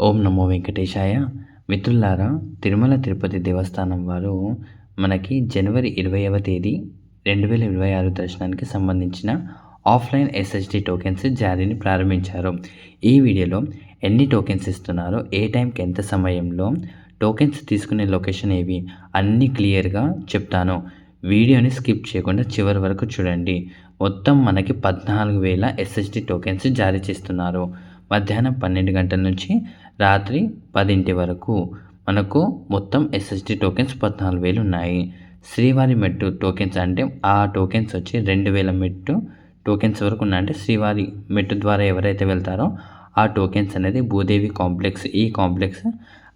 ఓం నమో వెంకటేశాయ. మిత్రులారా, తిరుమల తిరుపతి దేవస్థానం వారు మనకి జనవరి 20వ తేదీ 2026 దర్శనానికి సంబంధించిన ఆఫ్లైన్ ఎస్ఎస్డి టోకెన్స్ జారీని ప్రారంభించారు. ఈ వీడియోలో ఎన్ని టోకెన్స్ ఇస్తున్నారో, ఏ టైంకి ఎంత సమయంలో టోకెన్స్ తీసుకునే లొకేషన్ ఏవి అన్నీ క్లియర్గా చెప్తాను. వీడియోని స్కిప్ చేయకుండా చివరి వరకు చూడండి. మొత్తం మనకి 14,000 ఎస్ఎస్డి టోకెన్స్ జారీ చేస్తున్నారు. మధ్యాహ్నం 12 గంటల నుంచి రాత్రి 10 వరకు మనకు మొత్తం ఎస్ఎస్డి టోకెన్స్ 14,000 ఉన్నాయి. శ్రీవారి మెట్టు టోకెన్స్ అంటే ఆ టోకెన్స్ వచ్చి 2,000 మెట్టు టోకెన్స్ వరకు ఉన్నాయి. అంటే శ్రీవారి మెట్టు ద్వారా ఎవరైతే వెళ్తారో ఆ టోకెన్స్ అనేది భూదేవి కాంప్లెక్స్, ఈ కాంప్లెక్స్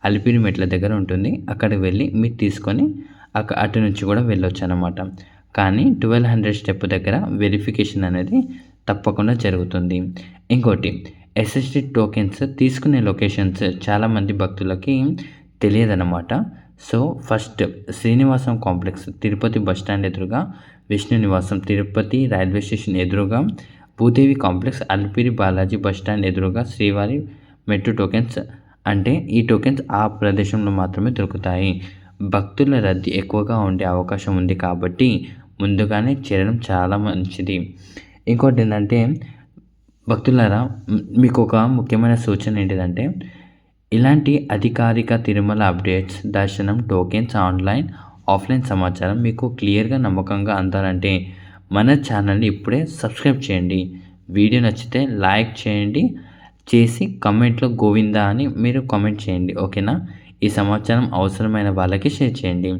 అలిపిరి మెట్ల దగ్గర ఉంటుంది. అక్కడికి వెళ్ళి మీరు తీసుకొని అటు నుంచి కూడా వెళ్ళొచ్చు అన్నమాట. కానీ 1200 స్టెప్ దగ్గర వెరిఫికేషన్ అనేది తప్పకుండా జరుగుతుంది. ఇంకోటి, ఎస్ఎస్డి టోకెన్స్ తీసుకునే లొకేషన్స్ చాలామంది భక్తులకి తెలియదన్నమాట. So first Srinivasam complex Tirupati bus stand ఎదురుగా, విష్ణు నివాసం తిరుపతి రైల్వే స్టేషన్ ఎదురుగా, భూదేవి కాంప్లెక్స్ అలిపిరి బాలాజీ బస్టాండ్ ఎదురుగా శ్రీవారి మెట్టు టోకెన్స్. అంటే ఈ టోకెన్స్ ఆ ప్రదేశంలో మాత్రమే దొరుకుతాయి. భక్తుల రద్దీ ఎక్కువగా ఉండే అవకాశం ఉంది కాబట్టి ముందుగానే చేరడం చాలా మంచిది. ఇంకోటి ఏంటంటే భక్తులారా, మీకు ఒక ముఖ్యమైన సూచన ఏంటిదంటే, ఇలాంటి అధికారిక తిరుమల అప్డేట్స్, దర్శనం, టోకెన్స్, ఆన్లైన్ ఆఫ్లైన్ సమాచారం మీకు క్లియర్గా నమ్మకంగా అందాలంటే మన ఛానల్ని ఇప్పుడే సబ్స్క్రైబ్ చేయండి. వీడియో నచ్చితే లైక్ చేసి కమెంట్లో గోవిందా అని మీరు కామెంట్ చేయండి. ఓకేనా? ఈ సమాచారం అవసరమైన వాళ్ళకి షేర్ చేయండి.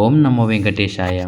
ఓం నమో వెంకటేశాయ.